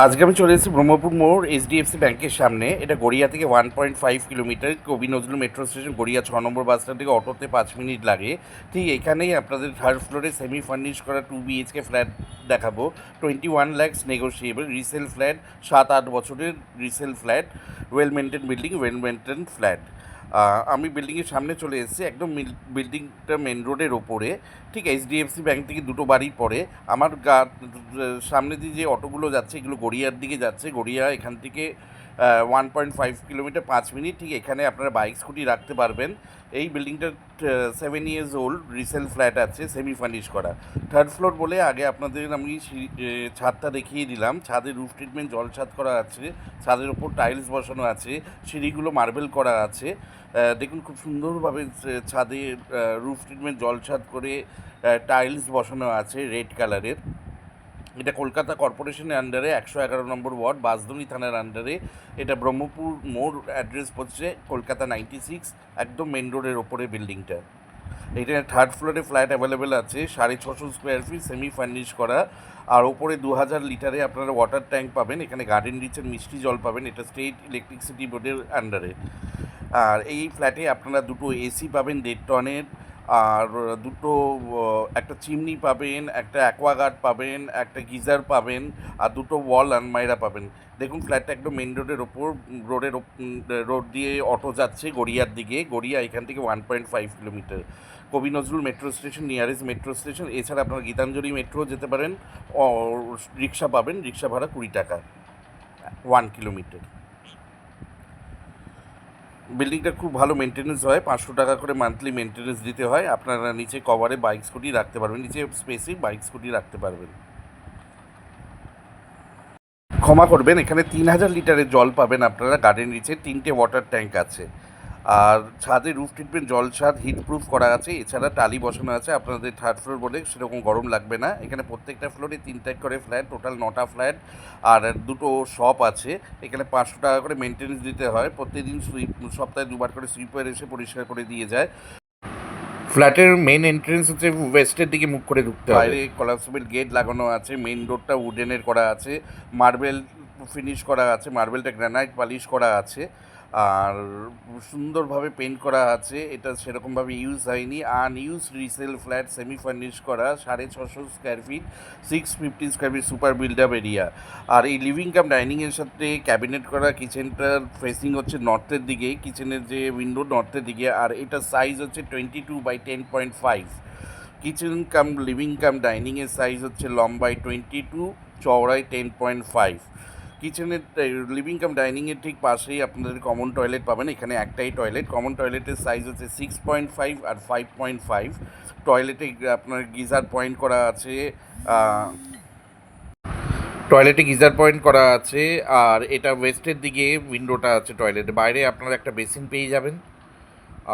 আজকে আমি চলে এসেছি ব্রহ্মপুর মোড় এইচডিএফসি ব্যাংকের সামনে। এটা গড়িয়া থেকে 1.5 কিলোমিটার, কবি নজরুল মেট্রো স্টেশন, গড়িয়া 6 নম্বর বাস স্ট্যান্ড থেকে অটোতে 5 মিনিট লাগে। ঠিক এখানেই আপনাদের থার্ড ফ্লোরে সেমি ফার্নিশ করা 2 BHK ফ্ল্যাট দেখাবো। 21 lakhs নেগোসিয়েবল, রিসেল ফ্ল্যাট, 7-8 বছরের resale flat, well maintain building, well maintain flat. আমি বিল্ডিংয়ের সামনে চলে এসেছি, একদম বিল্ডিংটা মেন রোডের ওপরে। ঠিক এইচডিএফসি ব্যাংক থেকে দুটো বাড়ি পরে। আমার সামনে দিয়ে যে অটোগুলো যাচ্ছে এগুলো গড়িয়ার দিকে যাচ্ছে। গড়িয়া এখান থেকে 1.5 কিলোমিটার, 5 মিনিট। ঠিক এখানে আপনারা বাইক স্কুটি রাখতে পারবেন। এই বিল্ডিংটা 7 years ওল্ড, রিসেল ফ্ল্যাট আছে, সেমি ফার্নিশ করা। থার্ড ফ্লোর বলে আগে আপনাদের আমি ছাদটা দেখিয়ে দিলাম। ছাদের রুফ ট্রিটমেন্ট, জল ছাদ করা আছে, ছাদের ওপর টাইলস বসানো আছে, সিঁড়িগুলো মার্বেল করা আছে। দেখুন খুব সুন্দরভাবে ছাদে রুফ ট্রিটমেন্ট, জল ছাদ করে টাইলস বসানো আছে রেড কালারের। এটা কলকাতা কর্পোরেশনের আন্ডারে, 111 নম্বর ওয়ার্ড, বাঁশদ্রোণী থানার আন্ডারে। এটা ব্রহ্মপুর মোড়, অ্যাড্রেস হচ্ছে কলকাতা 96, একদম মেন রোডের ওপরে বিল্ডিংটা। এটা থার্ড ফ্লোরে ফ্ল্যাট অ্যাভেলেবেল আছে, 650 স্কোয়ার ফিট, সেমি ফার্নিশ করা। আর ওপরে 2000 লিটারে আপনারা ওয়াটার ট্যাঙ্ক পাবেন। এখানে গার্ডেন রিচের মিষ্টি জল পাবেন। এটা স্টেট ইলেকট্রিসিটি বোর্ডের আন্ডারে। আর এই ফ্ল্যাটে আপনারা দুটো এসি পাবেন 1.5 টনের, আর দুটো একটা চিমনি পাবেন, একটা অ্যাকোয়াগার্ড পাবেন, একটা গিজার পাবেন, আর দুটো ওয়াল আলমাইরা পাবেন। দেখুন ফ্ল্যাটটা একদম মেন রোডের ওপর, রোড দিয়ে অটো যাচ্ছে গড়িয়ার দিকে। গড়িয়া এখান থেকে 1.5 কিলোমিটার। কবি Nazrul metro station nearest metro station. এছাড়া আপনারা গীতাঞ্জলি মেট্রো যেতে পারেন। রিক্সা পাবেন, রিক্সা ভাড়া 20 টাকা 1 কিলোমিটার। বিল্ডিংটা খুব ভালো মেনটেনেন্স হয়, 500 টাকা করে মান্থলি মেনটেনেন্স দিতে হয়। আপনারা নিচে কভারে বাইক স্কুটি রাখতে পারবেন, নিচে স্পেসে বাইক স্কুটি রাখতে পারবেন। ক্ষমা করবেন, এখানে 3000 লিটারের জল পাবেন আপনারা। গার্ডেন নিচে 3টে ওয়াটার ট্যাঙ্ক আছে। আর ছাদে রুফ ট্রিটমেন্ট, জল ছাদ হিট প্রুফ করা আছে। এছাড়া টালি বসানো আছে। আপনাদের থার্ড ফ্লোর বলে সেরকম গরম লাগবে না। এখানে প্রত্যেকটা ফ্লোরে 3টা করে ফ্ল্যাট, টোটাল 9টা ফ্ল্যাট। আর দুটো শপ আছে। এখানে 500 টাকা করে মেনটেন্স দিতে হয়। প্রত্যেকদিন সপ্তাহে 2বার করে সুইপার এসে পরিষ্কার করে দিয়ে যায়। ফ্ল্যাটের মেন এন্ট্রেন্স হচ্ছে ওয়েস্টের দিকে মুখ করে ঢুকতে হয়। বাইরে কলাপসিবল গেট লাগানো আছে। মেন ডোরটা উডেনের করা আছে, মার্বেল ফিনিশ করা আছে, মার্বেলটা গ্রানাইট পালিশ করা আছে। আর সুন্দরভাবে পেন্ট করা আছে। এটা সেরকমভাবে ইউজ হয়নি, unused resale flat, semi furnish করা, 650 square feet, 650 square feet, super built up area. আর এই লিভিং কাম ডাইনিংয়ের সাথে ক্যাবিনেট করা। কিচেনটার ফেসিং হচ্ছে নর্থের দিকে, কিচেনের যে উইন্ডো নর্থের দিকে। আর এটার সাইজ হচ্ছে 22 by 10.5। Kitchen cum living cum ডাইনিংয়ের সাইজ হচ্ছে লম্বায় 22, চওড়ায় 10.5। কিচেনের লিভিং কাম ডাইনিংয়ের ঠিক পাশেই আপনাদের কমন টয়লেট পাবেন। এখানে একটাই টয়লেট। কমন টয়লেটের সাইজ হচ্ছে 6.5 আর 5.5। টয়লেটে আপনার গিজার পয়েন্ট করা আছে। টয়লেটে গিজার পয়েন্ট করা আছে। আর এটা ওয়েস্টের দিকে উইন্ডোটা আছে টয়লেটে। বাইরে আপনারা একটা বেসিন পেয়ে যাবেন।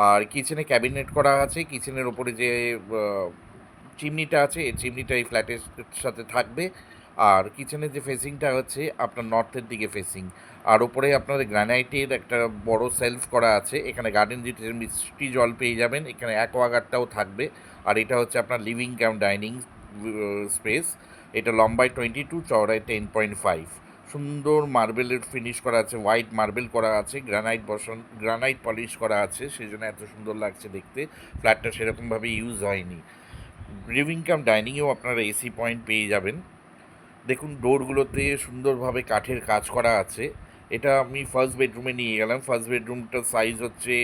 আর কিচেনে ক্যাবিনেট করা আছে। কিচেনের ওপরে যে চিমনিটা আছে, এই চিমনিটা এই ফ্ল্যাটের সাথে থাকবে। আর কিচেনের যে ফেসিংটা হচ্ছে আপনার নর্থের দিকে ফেসিং। আর ওপরে আপনাদের গ্রানাইটের একটা বড় সেলফ করা আছে। এখানে গার্ডেন রিচের মিষ্টি জল পেয়ে যাবেন। এখানে অ্যাকোয়াগার্ডটাও থাকবে। আর এটা হচ্ছে আপনার লিভিং কাম ডাইনিং স্পেস। এটা লম্বায় 22, চওড়ায় 10.5। সুন্দর মার্বেলের ফিনিশ করা আছে, হোয়াইট মার্বেল করা আছে, গ্রানাইট পলিশ করা আছে, সেই জন্য এত সুন্দর লাগছে দেখতে। ফ্ল্যাটটা সেরকমভাবে ইউজ হয়নি। লিভিং কাম ডাইনিংয়েও আপনারা এসি পয়েন্ট পেয়ে যাবেন। দেখুন ডোরগুলোতে সুন্দরভাবে কাঠের কাজ করা আছে। এটা আমি ফার্স্ট বেডরুমে নিয়ে গেলাম। ফার্স্ট বেডরুমটার সাইজ হচ্ছে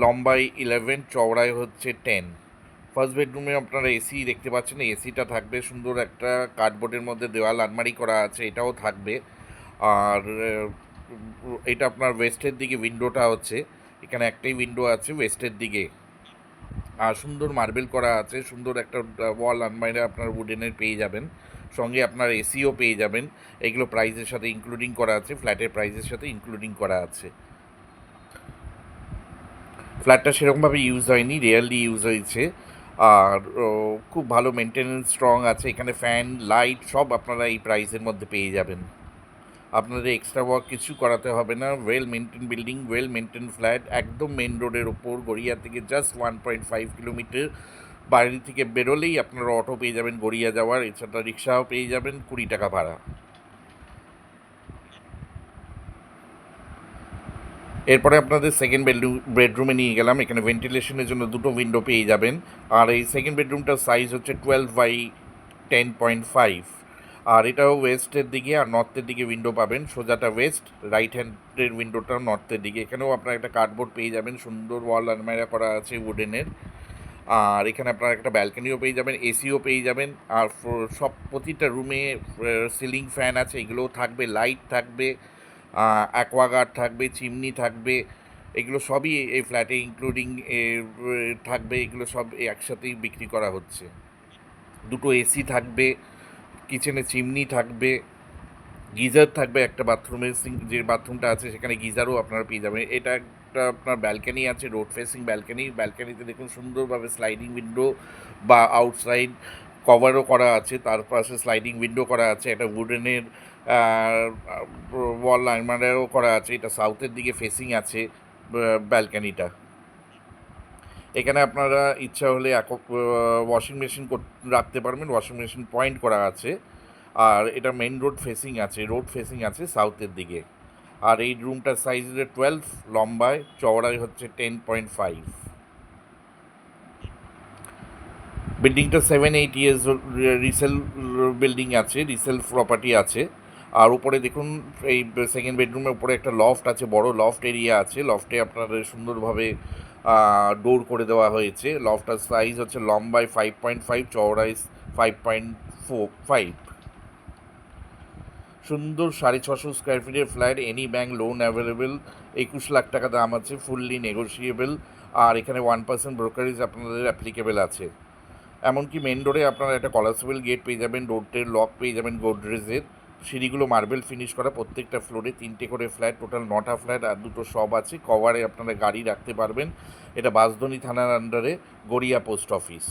লম্বায় 11, চওড়ায় হচ্ছে 10। ফার্স্ট বেডরুমে আপনারা এসি দেখতে পাচ্ছেন। এসিটা থাকবে। সুন্দর একটা কার্ডবোর্ডের মধ্যে দেওয়াল আলমারি করা আছে, এটাও থাকবে। আর এটা আপনার ওয়েস্টের দিকে উইন্ডোটা হচ্ছে। এখানে একটাই উইন্ডো আছে ওয়েস্টের দিকে। আর সুন্দর মার্বেল করা আছে। সুন্দর একটা ওয়াল আলমারি আপনার উডেনের পেয়ে যাবেন। সঙ্গে আপনার এসিও পেয়ে যাবেন। এগুলো প্রাইসের সাথে ইনক্লুডিং করা আছে, ফ্ল্যাটের প্রাইসের সাথে ইনক্লুডিং করা আছে। ফ্ল্যাটটা সেরকমভাবে ইউজ হয়নি, রিয়েলি ইউজ হয়েছে। আর খুব ভালো মেনটেনেন্স, স্ট্রং আছে। এখানে ফ্যান, লাইট সব আপনারা এই প্রাইসের মধ্যে পেয়ে যাবেন। আপনাদের এক্সট্রা ওয়ার্ক কিছু করাতে হবে না। Well maintain building, well maintain flat, একদম মেন রোডের ওপর। গড়িয়া থেকে জাস্ট 1.5 কিলোমিটার। বাড়ি থেকে বেরোলেই আপনারা অটো পেয়ে যাবেন গড়িয়া যাওয়ার। এছাড়া রিক্সাও পেয়ে যাবেন, 20 টাকা ভাড়া। এরপরে আপনাদের সেকেন্ড বেডরুমে নিয়ে গেলাম। এখানে ভেন্টিলেশনের জন্য দুটো উইন্ডো পেয়ে যাবেন। আর এই সেকেন্ড বেডরুমটার সাইজ হচ্ছে 12/10.5। আর এটাও ওয়েস্টের দিকে আর নর্থের দিকে উইন্ডো পাবেন। সোজাটা ওয়েস্ট, রাইট হ্যান্ডের উইন্ডোটা নর্থের দিকে। এখানেও আপনার একটা কার্ডবোর্ড পেয়ে যাবেন, সুন্দর ওয়াল আলমারা করা আছে উডেনের। আর এখানে আপনারা একটা ব্যালকনিও পেয়ে যাবেন, এসিও পেয়ে যাবেন। আর সব প্রতিটা রুমে সিলিং ফ্যান আছে, এগুলোও থাকবে, লাইট থাকবে, অ্যাকোয়াগার্ড থাকবে, চিমনি থাকবে। এগুলো সবই এই ফ্ল্যাটে ইনক্লুডিং থাকবে। এগুলো সব একসাথেই বিক্রি করা হচ্ছে। দুটো এসি থাকবে, কিচেনে চিমনি থাকবে, গিজার থাকবে একটা বাথরুমের, যে বাথরুমটা আছে সেখানে গিজারও আপনারা পেয়ে যাবেন। এটা একটা আপনার ব্যালকানি আছে, রোড ফেসিং ব্যালকানি। ব্যালকানিতে দেখুন সুন্দরভাবে স্লাইডিং উইন্ডো বা আউটসাইড কভারও করা আছে, তার পাশে স্লাইডিং উইন্ডো করা আছে, একটা উডেনের ওয়াল আলমারাও করা আছে। এটা সাউথের দিকে ফেসিং আছে ব্যালকানিটা। এখানে আপনারা ইচ্ছা হলে ওয়াশিং মেশিন রাখতে পারবেন, ওয়াশিং মেশিন পয়েন্ট করা আছে। আর এটা মেন রোড ফেসিং আছে সাউথের দিকে। আর এই রুমটার সাইজ হচ্ছে 12, লম্বায় চওড়ায় হচ্ছে 10.5। বিল্ডিংটা 7-8 ইয়ার্স রিসেল বিল্ডিং আছে, রিসেল প্রপার্টি আছে। আর উপরে দেখুন এই সেকেন্ড বেডরুমের উপরে একটা লফট আছে, বড় লফট এরিয়া আছে। লফটে আপনাদের সুন্দরভাবে ডোর করে দেওয়া হয়েছে। লফটার সাইজ হচ্ছে লম্বায় 5.5, চওড়ায় 5.45। সুন্দর 650 স্কোয়ার ফিটের flat, any bank loan available. 21 lakh টাকা দাম আছে, ফুললি নেগোসিয়েবল। আর এখানে 1% ব্রোকারেজ আপনাদের অ্যাপ্লিকেবল আছে। এমনকি মেন ডোরে আপনারা একটা কলাপসেবল গেট পেয়ে যাবেন, ডোরটের লক পেয়ে যাবেন গোদরেজের। সিঁড়িগুলো মার্বেল ফিনিশ করা, প্রত্যেকটা ফ্লোরে 3টে করে ফ্ল্যাট, টোটাল 9টা ফ্ল্যাট আর 2টো শপ আছে। কভারে আপনারা গাড়ি রাখতে পারবেন। এটা বাঁশদ্রোণী থানার আন্ডারে, গড়িয়া পোস্ট অফিস।